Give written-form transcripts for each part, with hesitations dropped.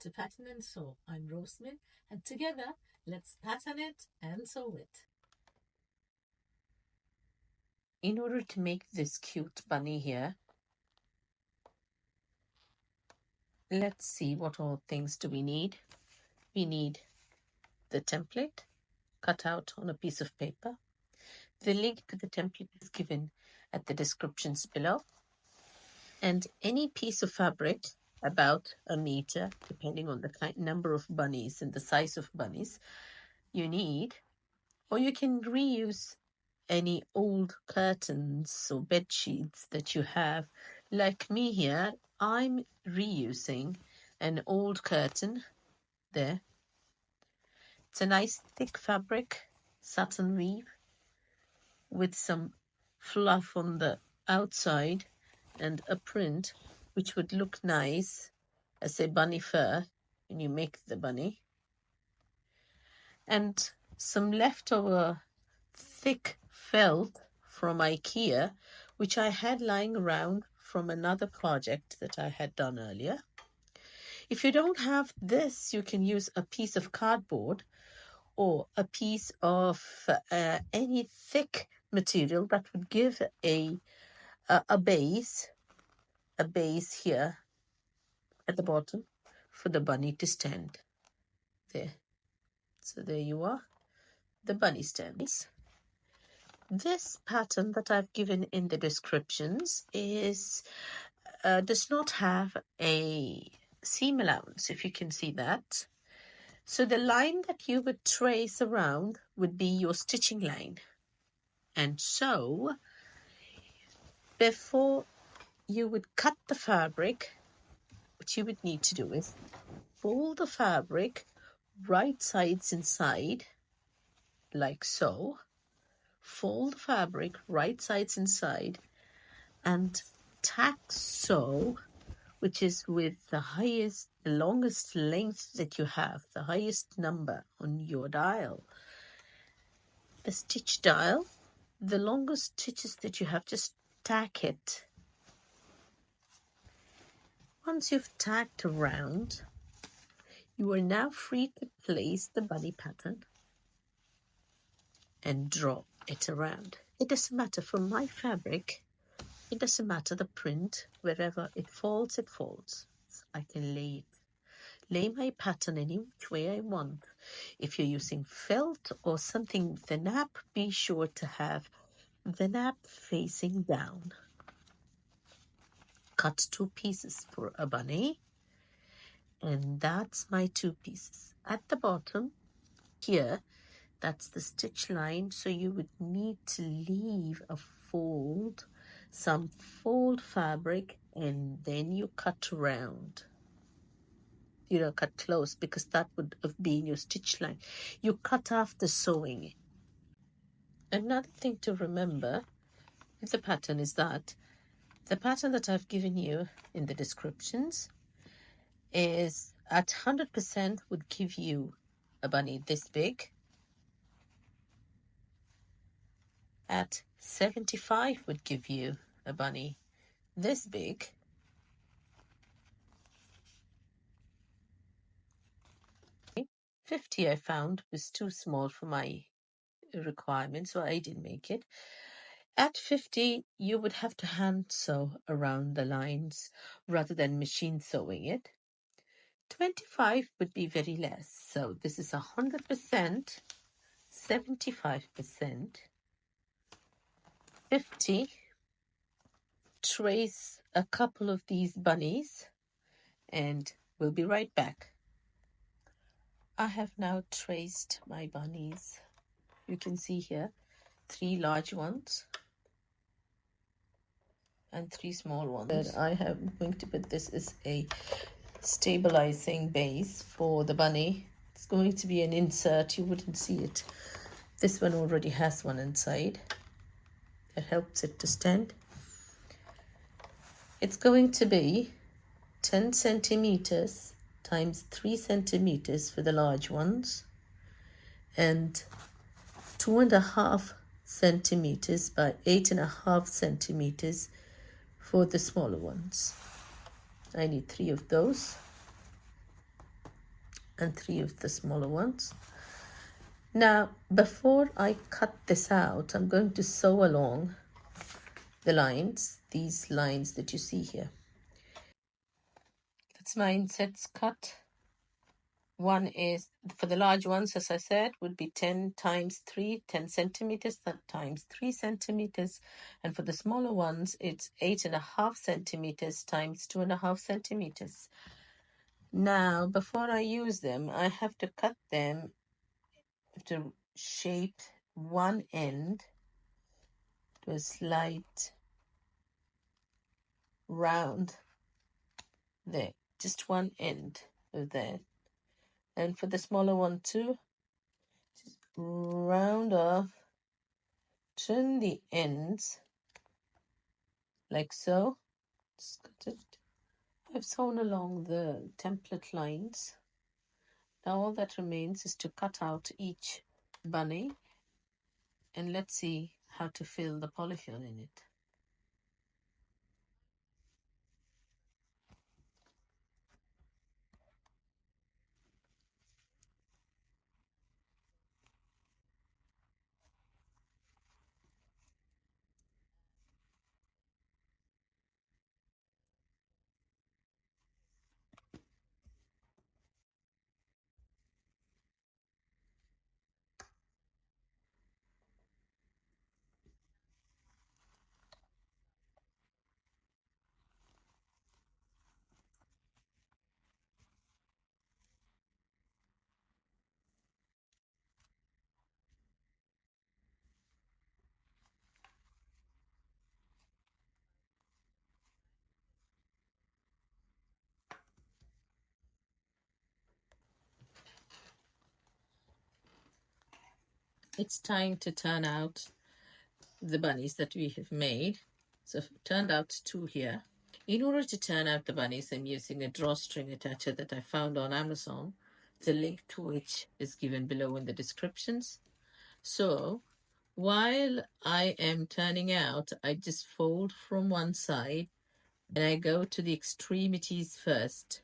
to Pattern and Sew. I'm Roseman, and together let's pattern it and sew it. In order to make this cute bunny here, let's see what all things do we need. We need the template cut out on a piece of paper. The link to the template is given at the descriptions below. And any piece of fabric about a meter, depending on the number of bunnies and the size of bunnies you need, or you can reuse any old curtains or bed sheets that you have. Like me here, I'm reusing an old curtain there. It's a nice thick fabric, satin weave, with some fluff on the outside and a print which would look nice as a bunny fur when you make the bunny. And some leftover thick felt from IKEA, which I had lying around from another project that I had done earlier. If you don't have this, you can use a piece of cardboard or a piece of any thick material that would give a base here at the bottom for the bunny to stand there. So there you are, the bunny stands. This pattern that I've given in the descriptions is does not have a seam allowance, if you can see that. So the line that you would trace around would be your stitching line. And so before you would cut the fabric, what you would need to do is fold the fabric right sides inside, like so. Fold the fabric right sides inside and tack sew, which is with the longest length that you have, the highest number on your dial. The stitch dial, the longest stitches that you have, just tack it. Once you've tacked around, you are now free to place the bunny pattern and draw it around. It doesn't matter for my fabric, it doesn't matter the print, wherever it falls, it falls. So I can lay my pattern any which way I want. If you're using felt or something with the nap, be sure to have the nap facing down. Cut 2 pieces for a bunny, and that's my 2 pieces. At the bottom here, that's the stitch line, so you would need to leave a fold, some fold fabric, and then you cut around. You don't cut close because that would have been your stitch line. You cut after sewing. Another thing to remember with the pattern is that the pattern that I've given you in the descriptions is at 100% would give you a bunny this big. At 75 would give you a bunny this big. Okay. 50 I found was too small for my requirements, so I didn't make it. At 50, you would have to hand sew around the lines rather than machine sewing it. 25 would be very less. So this is 100%, 75%, 50. Trace a couple of these bunnies and we'll be right back. I have now traced my bunnies. You can see here 3 large ones and 3 small ones. That I am going to put this as a stabilizing base for the bunny. It's going to be an insert, you wouldn't see it. This one already has one inside that helps it to stand. It's going to be 10 centimeters times 3 centimeters for the large ones and 2.5 centimeters by 8.5 centimeters for the smaller ones. I need 3 of those. and 3 of the smaller ones. Now, before I cut this out, I'm going to sew along the lines, these lines that you see here. That's my insets cut. One is, for the large ones, as I said, would be 10 times 3, 10 centimeters, that times 3 centimeters. And for the smaller ones, it's 8.5 centimeters times 2.5 centimeters. Now, before I use them, I have to cut them to shape one end to a slight round there, just one end of that. And for the smaller one too, just round off, turn the ends like so. Just cut it. I've sewn along the template lines. Now all that remains is to cut out each bunny, and let's see how to fill the polyfill in it. It's time to turn out the bunnies that we have made. So I've turned out 2 here. In order to turn out the bunnies, I'm using a drawstring attacher that I found on Amazon. The link to which is given below in the descriptions. So while I am turning out, I just fold from one side and I go to the extremities first.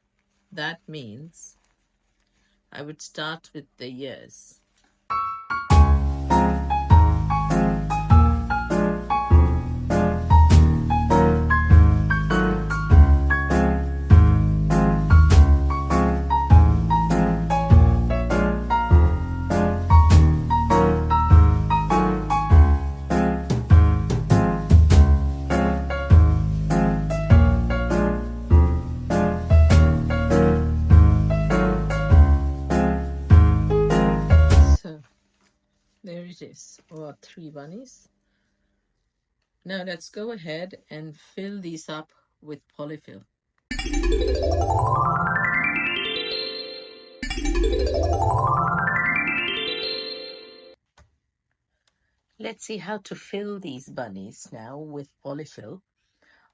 That means I would start with the ears. There it is, or 3 bunnies. Now let's go ahead and fill these up with polyfill. Let's see how to fill these bunnies now with polyfill.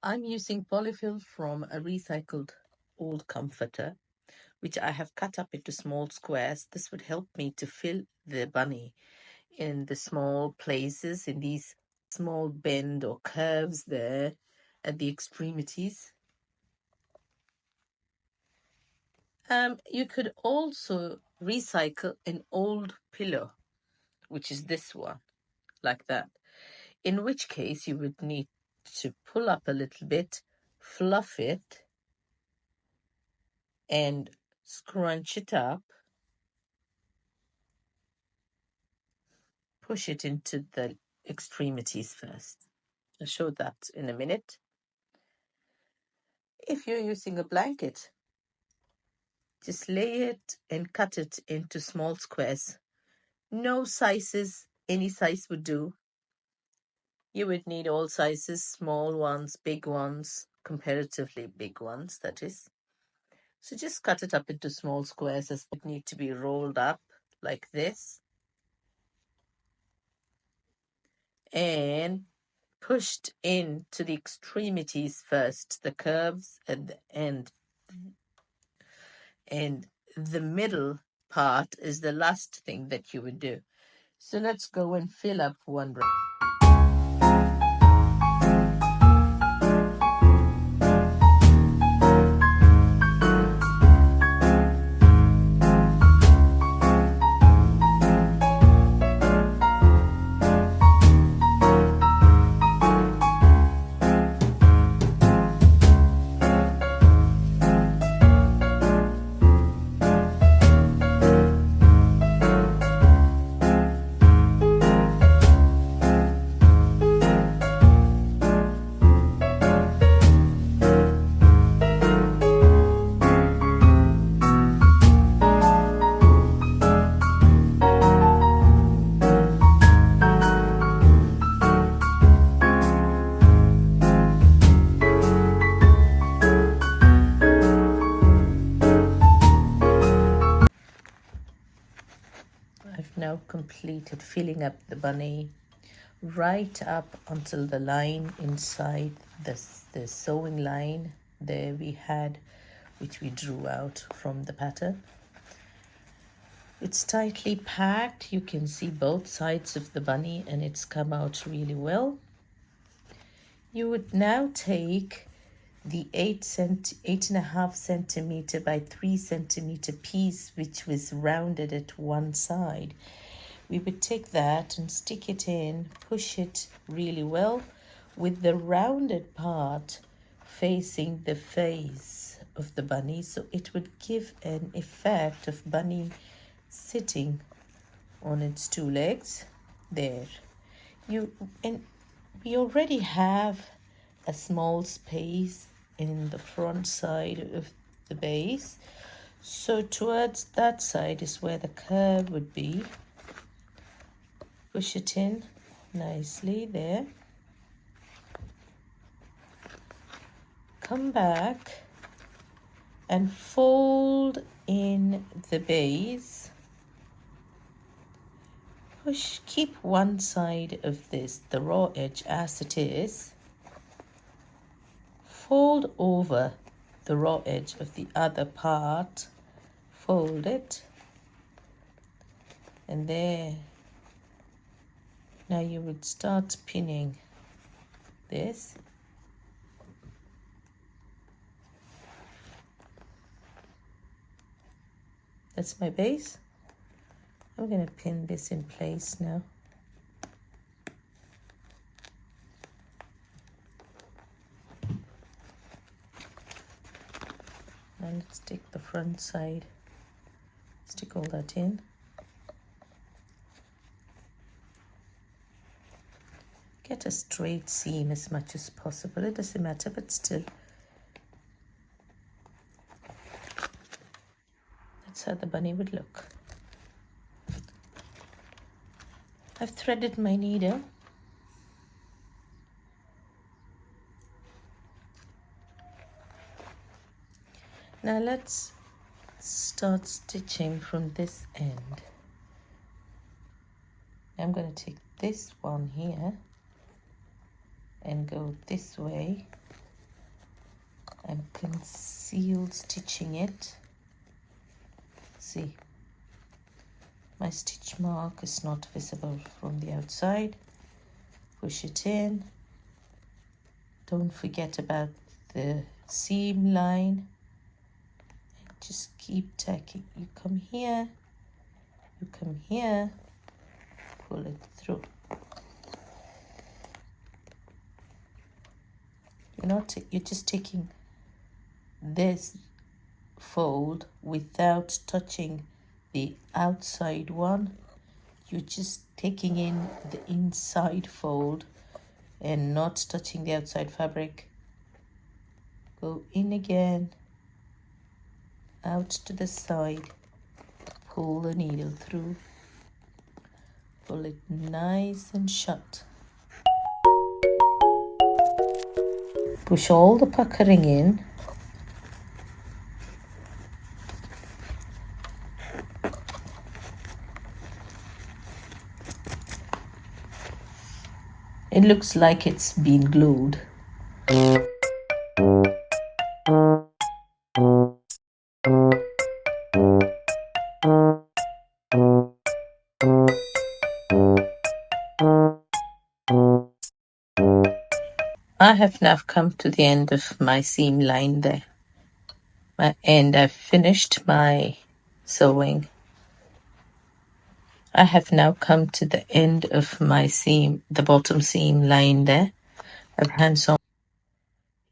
I'm using polyfill from a recycled old comforter, which I have cut up into small squares. This would help me to fill the bunny in the small places, in these small bend or curves there at the extremities. You could also recycle an old pillow, which is this one, like that. In which case you would need to pull up a little bit, fluff it, and scrunch it up, push it into the extremities first. I'll show that in a minute. If you're using a blanket, just lay it and cut it into small squares. No sizes, any size would do. You would need all sizes, small ones, big ones, comparatively big ones, that is. So just cut it up into small squares as it need to be rolled up like this. And pushed into the extremities first, the curves at the end. And the middle part is the last thing that you would do. So let's go and fill up one row. completed filling up the bunny right up until the line inside the sewing line there we had, which we drew out from the pattern. It's tightly packed. You can see both sides of the bunny and it's come out really well. You would now take the 8.5 centimeter by 3 centimeter piece, which was rounded at one side. We would take that and stick it in, push it really well with the rounded part facing the face of the bunny, so it would give an effect of bunny sitting on its two legs. There. And we already have a small space in the front side of the base, so towards that side is where the curve would be. Push it in nicely there. Come back and fold in the base. Push, keep one side of this, the raw edge, as it is. Fold over the raw edge of the other part. Fold it. And there. Now you would start pinning this. That's my base. I'm going to pin this in place now. Now let's take the front side, stick all that in. Get a straight seam as much as possible. It doesn't matter, but still. That's how the bunny would look. I've threaded my needle. Now let's start stitching from this end. I'm going to take this one here and go this way and conceal stitching it. See, my stitch mark is not visible from the outside. Push it in. Don't forget about the seam line. And just keep tacking. You come here, you come here, pull it through. You're just taking this fold without touching the outside one. You're just taking in the inside fold and not touching the outside fabric. Go in again, out to the side, pull the needle through, pull it nice and shut. Push all the puckering in. It looks like it's been glued. I have now come to the end of my seam line there. I've finished my sewing. I have now come to the end of my seam, the bottom seam line there. I've hand sewn.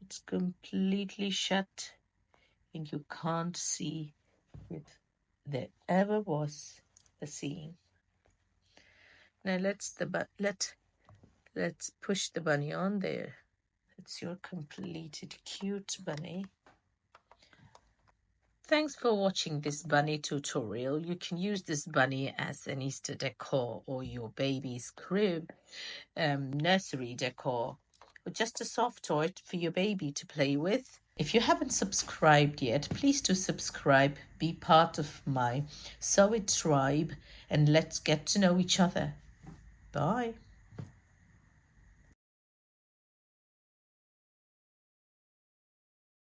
It's completely shut and you can't see if there ever was a seam. Now let's push the bunny on there. It's your completed cute bunny. Thanks for watching this bunny tutorial. You can use this bunny as an Easter decor or your baby's crib, nursery decor, or just a soft toy for your baby to play with. If you haven't subscribed yet, please do subscribe, be part of my Sew It tribe, and let's get to know each other. Bye.